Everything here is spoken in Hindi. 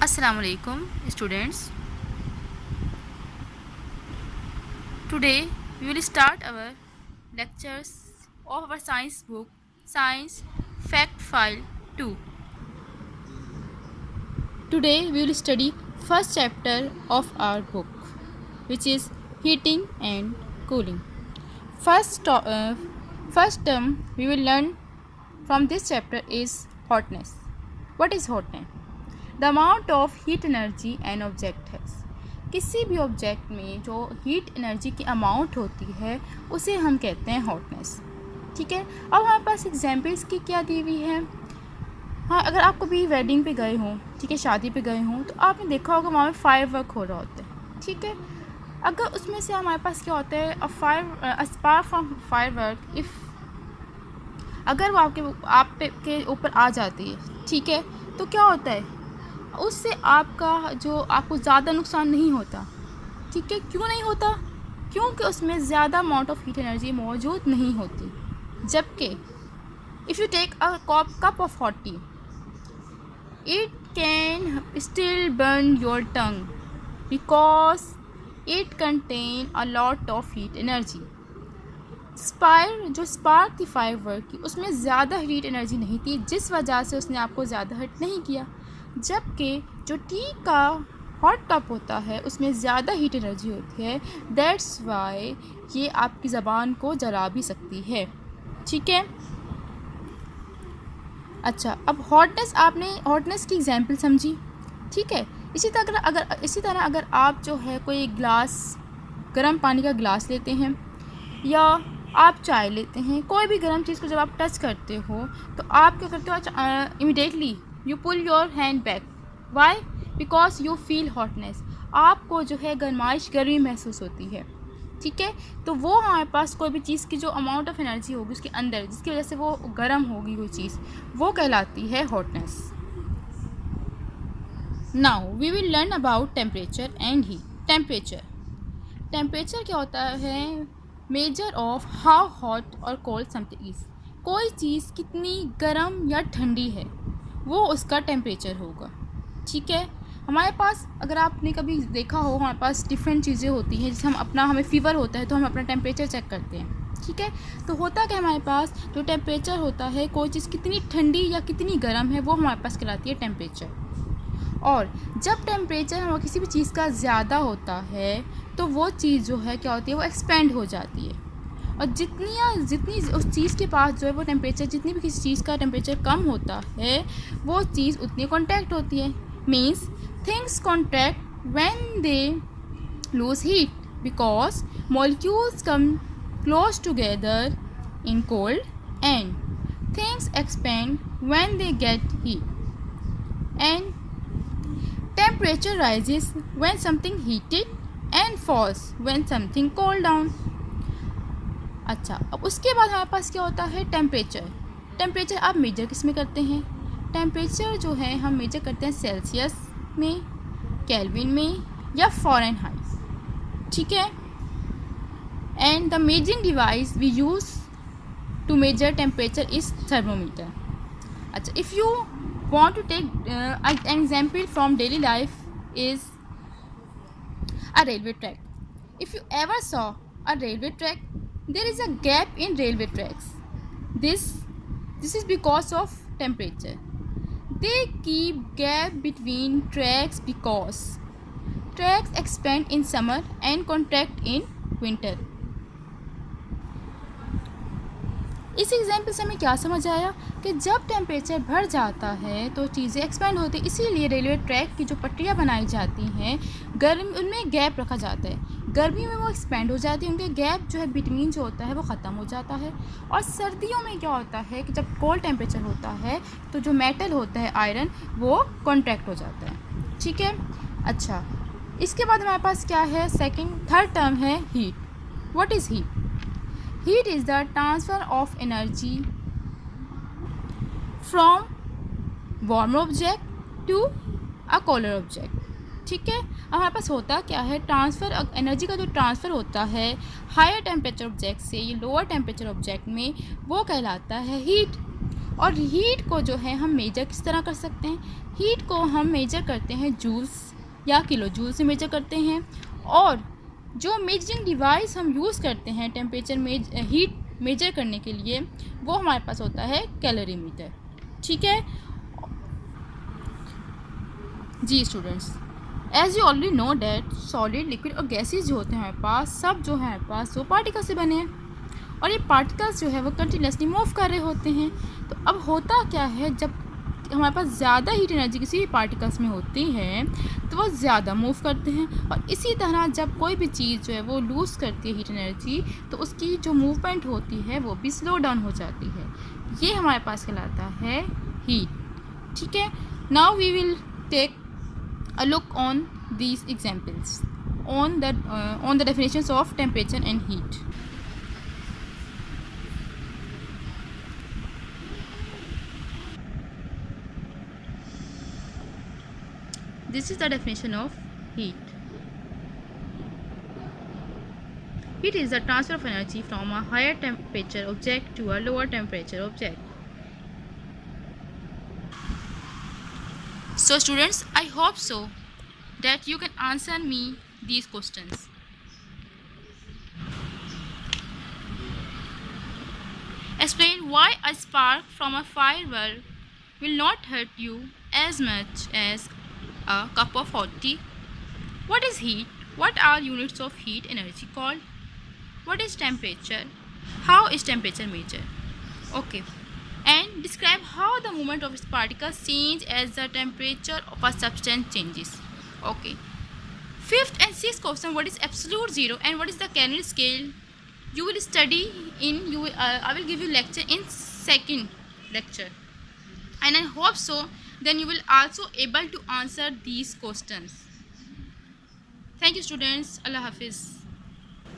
Assalamu alaikum students. Today we will start our lectures of our science book Science Fact File 2. Today we will study first chapter of our book, which is heating and cooling. First term we will learn from this chapter is hotness. What is hotness? The amount of heat energy an object has. किसी भी ऑब्जेक्ट में जो हीट एनर्जी की अमाउंट होती है उसे हम कहते हैं हॉटनेस. ठीक है. अब हमारे पास एग्जांपल्स की क्या दी हुई है. हाँ, अगर आप कभी वेडिंग पे गए हों, ठीक है, शादी पे गए हों, तो आपने देखा होगा वहाँ पे फायर वर्क हो रहा होता है. ठीक है. अगर उसमें से हमारे पास क्या होता है, a spark from fire work if अगर वो आप के ऊपर आ जाती है, ठीक है, तो क्या होता है, उससे आपको ज़्यादा नुकसान नहीं होता. ठीक है. क्यों नहीं होता? क्योंकि उसमें ज़्यादा अमाउंट ऑफ हीट एनर्जी मौजूद नहीं होती. जबकि if you take a cup of hot tea, it can still burn your tongue because it contain a lot of heat energy. जो स्पार्क थी फायर वर्क की, उसमें ज़्यादा हीट एनर्जी नहीं थी, जिस वजह से उसने आपको ज़्यादा हर्ट नहीं किया. जबकि जो टी का हॉट कप होता है उसमें ज़्यादा हीट एनर्जी होती है. दैट्स वाई ये आपकी ज़बान को जला भी सकती है. ठीक है. अच्छा, अब आपने हॉटनेस की एग्जांपल समझी. ठीक है. इसी तरह अगर आप जो है कोई ग्लास, गर्म पानी का ग्लास लेते हैं या आप चाय लेते हैं, कोई भी गर्म चीज़ को जब आप टच करते हो तो आप क्या करते हो, immediately you pull your hand back. Why? Because you feel hotness. आपको जो है गर्मी महसूस होती है. ठीक है. तो वो हमारे पास कोई भी चीज़ की जो अमाउंट ऑफ एनर्जी होगी उसके अंदर, जिसकी वजह से वो गर्म होगी कोई चीज़, वो कहलाती है hotness. Now we will learn about temperature and heat. Temperature क्या होता है? मेजर ऑफ हाउ हॉट और कोल्ड समथिंग इज़. कोई चीज़ कितनी गर्म या ठंडी है वो उसका टेम्परेचर होगा. ठीक है. हमारे पास, अगर आपने कभी देखा हो, हमारे पास डिफरेंट चीज़ें होती हैं. जैसे हमें फ़ीवर होता है तो हम अपना टेम्परेचर चेक करते हैं. ठीक है. तो होता क्या, हमारे पास जो टेम्परेचर होता है, कोई चीज़ कितनी ठंडी या कितनी गर्म है वो हमारे पास कहलाती है टेम्परेचर. और जब टेम्परेचर हमारा किसी भी चीज़ का ज़्यादा होता है तो वो चीज़ जो है क्या होती है, वो एक्सपेंड हो जाती है. और जितनी उस चीज़ के पास जो है वो टेम्परेचर, जितनी भी किसी चीज़ का टेम्परेचर कम होता है वो चीज़ उतनी कॉन्ट्रैक्ट होती है. Means things contract when they lose heat because molecules come close together in cold and things expand when they get heat. And temperature rises when something heated and falls when something cooled down. अच्छा, अब उसके बाद हमारे पास क्या होता है, टेम्परेचर आप मेजर किस में करते हैं? टेम्परेचर जो है हम मेजर करते हैं सेल्सियस में, केल्विन में या फ़ारेनहाइट. ठीक है. And the measuring device we use to measure temperature is thermometer. अच्छा, if you want to take an example from daily life is a railway track. If you ever saw a railway track, there is a gap in railway tracks. This is because of temperature. They keep gap between tracks because tracks expand in summer and contract in winter. इस एग्जाम्पल से हमें क्या समझ आया कि जब टेम्परेचर बढ़ जाता है तो चीज़ें एक्सपेंड होती हैं. इसीलिए रेलवे ट्रैक की जो पटरियाँ बनाई जाती हैं, उनमें गैप रखा जाता है. गर्मी में वो एक्सपेंड हो जाती है, उनके गैप जो है बिटवीन जो होता है वो ख़त्म हो जाता है. और सर्दियों में क्या होता है कि जब कोल्ड टेम्परेचर होता है तो जो मेटल होता है, आयरन, वो कॉन्ट्रैक्ट हो जाता है. ठीक है. अच्छा, इसके बाद हमारे पास क्या है, थर्ड टर्म है heat. What is heat? Heat is the transfer of energy from warmer object to a colder object. ठीक है. अब हमारे पास होता क्या है, एनर्जी का जो ट्रांसफ़र होता है हायर टेम्परेचर ऑब्जेक्ट से ये लोअर टेम्परेचर ऑब्जेक्ट में, वो कहलाता है हीट. और हीट को जो है हम मेजर किस तरह कर सकते हैं? हीट को हम मेजर करते हैं जूल्स या किलो जूल से मेजर करते हैं, और जो मेजरिंग डिवाइस हम यूज़ करते हैं टेम्परेचर हीट मेजर करने के लिए, वो हमारे पास होता है कैलोरीमीटर। ठीक है जी students, as you already know that solid, liquid और गैसेज जो होते हैं हमारे पास, सब जो है हमारे पास वो पार्टिकल से बने हैं, और ये पार्टिकल्स जो है वो कंटिन्यूसली मूव कर रहे होते हैं। तो अब होता क्या है, जब हमारे पास ज़्यादा हीट एनर्जी किसी भी पार्टिकल्स में होती है तो वो ज़्यादा मूव करते हैं, और इसी तरह जब कोई भी चीज़ जो है वो लूज़ करती है हीट एनर्जी, तो उसकी जो मूवमेंट होती है वो भी स्लो डाउन हो जाती है। ये हमारे पास कहलाता है हीट। ठीक है, now we will take a look on these examples on the definitions of temperature and heat. This is the definition of heat. Heat is the transfer of energy from a higher temperature object to a lower temperature object. So students, I hope so that you can answer me these questions. Explain why a spark from a firework will not hurt you as much as a cup of hot tea. What is heat? What are units of heat energy called? What is temperature? How is temperature measured? Okay. And describe how the movement of its particles change as the temperature of a substance changes. Okay. Fifth and sixth question, what is absolute zero and what is the Kelvin scale? You will study in I will give you lecture in second lecture, and I hope so then you will also able to answer these questions. Thank you students. Allah Hafiz.